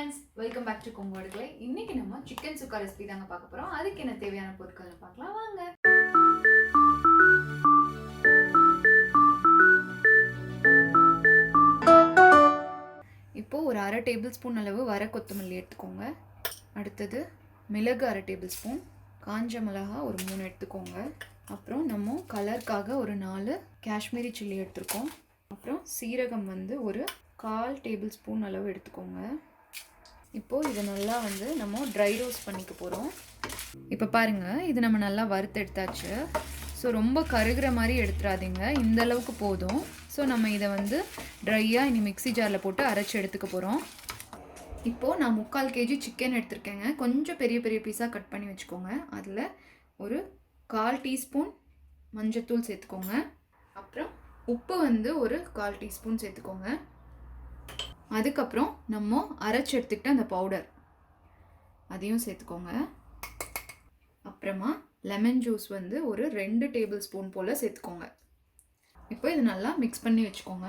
friends, welcome back to Kongodukle. இன்னைக்கு நம்ம chicken சுக்கா recipe தாங்க பார்க்க போறோம். அதுக்கு என்ன தேவையான பொருட்கள் பார்க்கலாம் வாங்க. இப்போ ஒரு 1/2 டேபிள்ஸ்பூன் அளவு வர கொத்தமல்லி எடுத்துக்கோங்க. அடுத்தது மிளகு 1/2 டேபிள்ஸ்பூன், காஞ்ச மிளகாய் ஒரு 3 எடுத்துக்கோங்க. அப்புறம் நம்ம கலருக்காக ஒரு 4 காஷ்மீரி சில்லி எடுத்துக்கோம். அப்புறம் சீரகம் ஒரு 1/4 டேபிள்ஸ்பூன் அளவு எடுத்துக்கோங்க. இப்போது இதை நல்லா நம்ம ட்ரை ரோஸ்ட் பண்ணிக்க போகிறோம். இப்போ பாருங்கள், இது நம்ம நல்லா வறுத்து எடுத்தாச்சு. ஸோ ரொம்ப கருகிற மாதிரி எடுத்துடாதீங்க, இந்த அளவுக்கு போதும். ஸோ நம்ம இதை ட்ரையாக இனி மிக்ஸி ஜாரில் போட்டு அரைச்சி எடுத்துக்க போகிறோம். இப்போது நான் 3/4 kg சிக்கன் எடுத்துருக்கேங்க. கொஞ்சம் பெரிய பெரிய பீஸாக கட் பண்ணி வச்சுக்கோங்க. அதில் ஒரு 1/4 டீஸ்பூன் மஞ்சத்தூள் சேர்த்துக்கோங்க. அப்புறம் உப்பு ஒரு 1/4 டீஸ்பூன் சேர்த்துக்கோங்க. அதுக்கப்புறம் நம்ம அரைச்சி எடுத்துக்கிட்ட அந்த பவுடர் அதையும் சேர்த்துக்கோங்க. அப்புறமா லெமன் ஜூஸ் ஒரு 2 டேபிள் ஸ்பூன் போல் சேர்த்துக்கோங்க. இப்போ இது நல்லா மிக்ஸ் பண்ணி வச்சுக்கோங்க.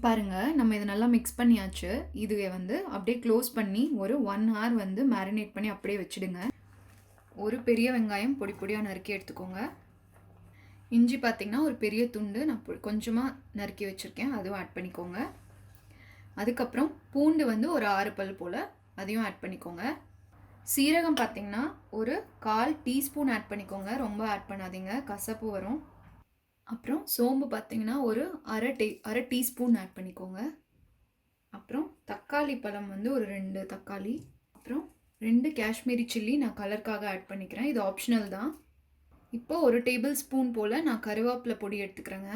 பாருங்கள், நம்ம இதை நல்லா மிக்ஸ் பண்ணியாச்சு. இதுவே அப்படியே க்ளோஸ் பண்ணி ஒரு 1 hour மேரினேட் பண்ணி அப்படியே வச்சுடுங்க. ஒரு பெரிய வெங்காயம் பொடி பொடியாக நறுக்கி எடுத்துக்கோங்க. இஞ்சி பார்த்திங்கன்னா ஒரு பெரிய துண்டு நான் கொஞ்சமாக நறுக்கி வச்சுருக்கேன், அதுவும் ஆட் பண்ணிக்கோங்க. அதுக்கப்புறம் பூண்டு ஒரு 6 பல் போல், அதையும் ஆட் பண்ணிக்கோங்க. சீரகம் பார்த்திங்கன்னா ஒரு 1/4 டீஸ்பூன் ஆட் பண்ணிக்கோங்க, ரொம்ப ஆட் பண்ணாதீங்க, கசப்பு வரும். அப்புறம் சோம்பு பார்த்திங்கன்னா ஒரு 1/2 டீஸ்பூன் ஆட் பண்ணிக்கோங்க. அப்புறம் தக்காளி பழம் ஒரு 2 தக்காளி. அப்புறம் 2 காஷ்மீரி சில்லி நான் கலருக்காக ஆட் பண்ணிக்கிறேன், இது ஆப்ஷனல் தான். இப்போது ஒரு டேபிள் ஸ்பூன் போல் நான் கருவேப்பிலை பொடி எடுத்துக்கிறேங்க.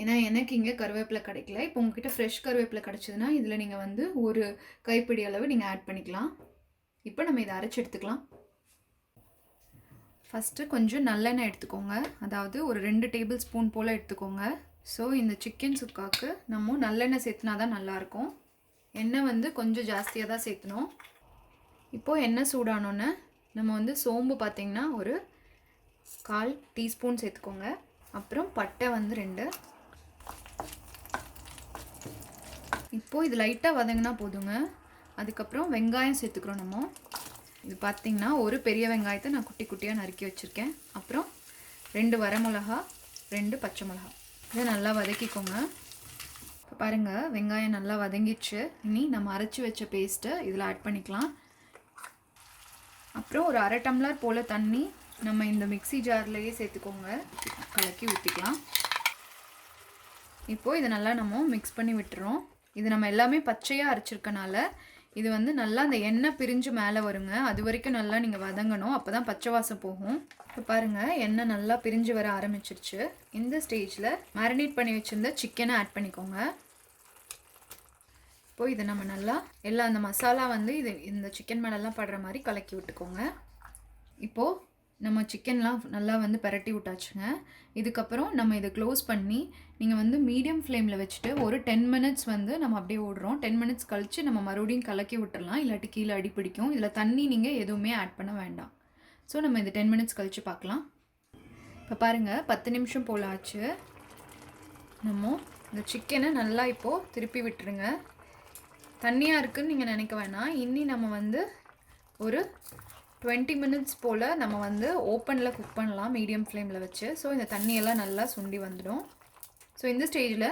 ஏன்னா எனக்கு இங்கே கருவேப்பிலை கிடைக்கல. இப்போ உங்ககிட்ட ஃப்ரெஷ் கருவேப்பிலை கிடச்சிதுன்னா இதில் நீங்கள் ஒரு கைப்பிடி அளவு நீங்கள் ஆட் பண்ணிக்கலாம். இப்போ நம்ம இதை அரைச்சி எடுத்துக்கலாம். ஃபஸ்ட்டு கொஞ்சம் நல்லெண்ணெய் எடுத்துக்கோங்க, அதாவது ஒரு 2 டேபிள் ஸ்பூன் போல் எடுத்துக்கோங்க. ஸோ இந்த சிக்கன் சுக்காவுக்கு நம்ம நல்லெண்ணெய் சேர்த்துனா தான் நல்லாயிருக்கும். எண்ணெய் கொஞ்சம் ஜாஸ்தியாக தான் சேர்த்தணும். இப்போது எண்ணெய் சூடானோன்னு நம்ம சோம்பு பார்த்திங்கன்னா ஒரு 1/4 டீஸ்பூன் சேர்த்துக்கோங்க. அப்புறம் பட்டை 2. இப்போது இது லைட்டாக வதங்கினா போதுங்க. அதுக்கப்புறம் வெங்காயம் சேர்த்துக்கிறோம் நம்ம. இது பார்த்திங்கன்னா ஒரு பெரிய வெங்காயத்தை நான் குட்டி குட்டியாக நறுக்கி வச்சுருக்கேன். அப்புறம் 2 வரமிளகா, 2 பச்சை மிளகா, இதை நல்லா வதக்கிக்கோங்க. இப்போ பாருங்கள், வெங்காயம் நல்லா வதங்கிடுச்சு. இனி நம்ம அரைச்சி வச்ச பேஸ்ட்டை இதில் ஆட் பண்ணிக்கலாம். அப்புறம் ஒரு 1/2 டம்ளர் போல் தண்ணி நம்ம இந்த மிக்ஸி ஜார்லேயே சேர்த்துக்கோங்க, கலக்கி ஊற்றிக்கலாம். இப்போது இதை நல்லா நம்ம மிக்ஸ் பண்ணி விட்டுறோம். இது நம்ம எல்லாமே பச்சையாக அரைச்சிருக்கனால இது நல்லா அந்த எண்ணெய் பிரிஞ்சு மேலே வருங்க, அது வரைக்கும் நல்லா நீங்கள் வதங்கணும், அப்போ தான் பச்சை வாசம் போகும். இப்போ பாருங்கள், எண்ணெய் நல்லா பிரிஞ்சு வர ஆரம்பிச்சிருச்சு. இந்த ஸ்டேஜில் மேரினேட் பண்ணி வச்சுருந்த சிக்கனை ஆட் பண்ணிக்கோங்க. இப்போது இதை நம்ம நல்லா அந்த மசாலா இது இந்த சிக்கன் மேலெல்லாம் படுற மாதிரி கலக்கி விட்டுக்கோங்க. இப்போது நம்ம சிக்கன்லாம் நல்லா பரட்டி விட்டாச்சுங்க. இதுக்கப்புறம் நம்ம இதை க்ளோஸ் பண்ணி நீங்கள் மீடியம் ஃப்ளேமில் வச்சுட்டு ஒரு 10 minutes நம்ம அப்படியே ஓடுறோம். 10 minutes கழித்து நம்ம மறுபடியும் கலக்கி விட்டுடலாம், இல்லாட்டி கீழே அடி பிடிக்கும். இதில் தண்ணி நீங்கள் எதுவுமே ஆட் பண்ண வேண்டாம். ஸோ நம்ம இது 10 minutes கழித்து பார்க்கலாம். இப்போ பாருங்கள், 10 நிமிஷம் போல் ஆச்சு. நம்ம இந்த சிக்கனை நல்லா இப்போது திருப்பி விட்டுருங்க. தண்ணியாக இருக்குதுன்னு நீங்கள் நினைக்க வேணாம். இன்னி நம்ம ஒரு 20 minutes போல் நம்ம ஓப்பனில் குக் பண்ணலாம், மீடியம் ஃப்ளேமில் வச்சு. ஸோ இந்த தண்ணியெல்லாம் நல்லா சுண்டி வந்துடும். ஸோ இந்த ஸ்டேஜில்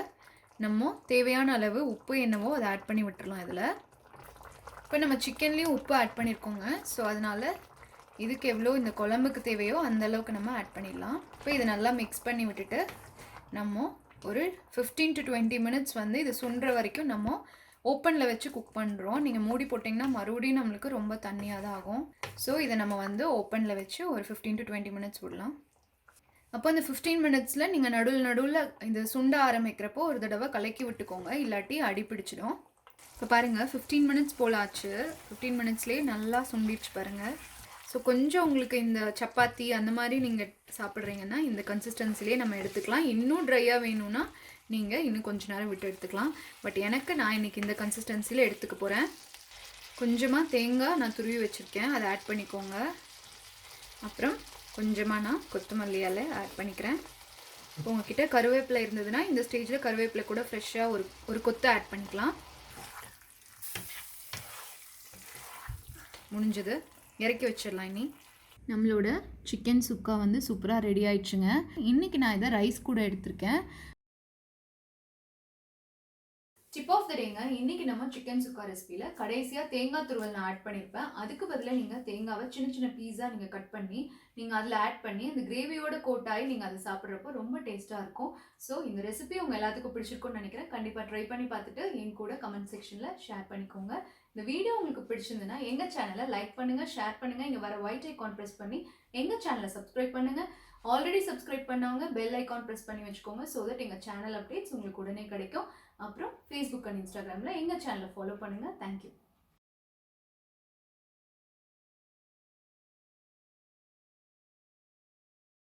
நம்ம தேவையான அளவு உப்பு என்னவோ அதை ஆட் பண்ணி விட்டுறலாம். இதில் இப்போ நம்ம சிக்கன்லேயும் உப்பு ஆட் பண்ணியிருக்கோங்க. ஸோ அதனால் இதுக்கு எவ்வளோ இந்த குழம்புக்கு தேவையோ அந்தளவுக்கு நம்ம ஆட் பண்ணிடலாம். இப்போ இதை நல்லா மிக்ஸ் பண்ணி விட்டுட்டு நம்ம ஒரு 15 to 20 minutes இது சுண்டுற வரைக்கும் நம்ம ஓப்பனில் வச்சு குக் பண்ணுறோம். நீங்கள் மூடி போட்டிங்கன்னா மறுபடியும் நம்மளுக்கு ரொம்ப தண்ணியாக தான் ஆகும். ஸோ இதை நம்ம ஓப்பனில் வச்சு ஒரு 15 to 20 minutes விடலாம். அப்போ அந்த 15 minutesல நீங்கள் நடுவில் இந்த சுண்ட ஆரம்பிக்கிறப்போ ஒரு தடவை கலக்கி விட்டுக்கோங்க, இல்லாட்டி அடி பிடிச்சிடும். இப்போ பாருங்கள், 15 minutes போல் ஆச்சு. 15 minutesலேயே நல்லா சுண்டிடுச்சு பாருங்கள். ஸோ கொஞ்சம் உங்களுக்கு இந்த சப்பாத்தி அந்த மாதிரி நீங்கள் சாப்பிட்றீங்கன்னா இந்த கன்சிஸ்டன்சிலே நம்ம எடுத்துக்கலாம். இன்னும் ட்ரையாக வேணும்னா நீங்கள் இன்னும் கொஞ்சம் நேரம் விட்டு எடுத்துக்கலாம். பட் நான் இன்றைக்கி இந்த கன்சிஸ்டன்சியில் எடுத்துக்க போகிறேன். கொஞ்சமாக தேங்காய் நான் துருவி வச்சுருக்கேன், அதை ஆட் பண்ணிக்கோங்க. அப்புறம் கொஞ்சமாக நான் கொத்தமல்லி இலை ஆட் பண்ணிக்கிறேன். இப்போ உங்ககிட்ட கருவேப்பிலை இருந்ததுன்னா இந்த ஸ்டேஜில் கருவேப்பிலை கூட ஃப்ரெஷ்ஷாக ஒரு கொத்து ஆட் பண்ணிக்கலாம். முடிஞ்சது, இறக்கி வச்சிடலாம். இனி நம்மளோட சிக்கன் சுக்கா வந்து சூப்பராக ரெடி ஆயிடுச்சுங்க. இன்றைக்கி நான் இதை ரைஸ் கூட எடுத்திருக்கேன். டிப் ஆஃப் த டேங்க, இன்னைக்கு நம்ம சிக்கன் சுக்கா ரெசிபியில் கடைசியாக தேங்காய் துருவல் நான் ஆட் பண்ணியிருப்பேன். அதுக்கு பதிலாக நீங்கள் தேங்காவை சின்ன சின்ன பீஸாக நீங்கள் கட் பண்ணி நீங்கள் அதில் ஆட் பண்ணி அந்த கிரேவியோட கோட்டாகி நீங்கள் அதை சாப்பிட்றப்போ ரொம்ப டேஸ்ட்டாக இருக்கும். ஸோ இந்த ரெசிபி உங்கள் எல்லாத்துக்கும் பிடிச்சிருக்கும்னு நினைக்கிறேன். கண்டிப்பாக ட்ரை பண்ணி பார்த்துட்டு என் கூட கமெண்ட் செக்ஷனில் ஷேர் பண்ணிக்கோங்க. இந்த வீடியோ உங்களுக்கு பிடிச்சிருந்துன்னா எங்கள் சேனலை லைக் பண்ணுங்கள், ஷேர் பண்ணுங்கள். இங்கே வர ஒயிட் ஐக்கான் ப்ரெஸ் பண்ணி எங்கள் சேனலை சப்ஸ்கிரைப் பண்ணுங்கள். ஆல்ரெடி சப்ஸ்கிரைப் பண்ணவங்க பெல் ஐக்கான் ப்ரெஸ் பண்ணி வச்சுக்கோங்க. ஸோ தட் எங்கள் சேனல் அப்டேட்ஸ் உங்களுக்கு உடனே கிடைக்கும். அப்புறம் ஃபேஸ்புக் அண்ட் இன்ஸ்டாகிராமில் எங்கள் சேனலை ஃபாலோ பண்ணுங்கள். தேங்க்யூ.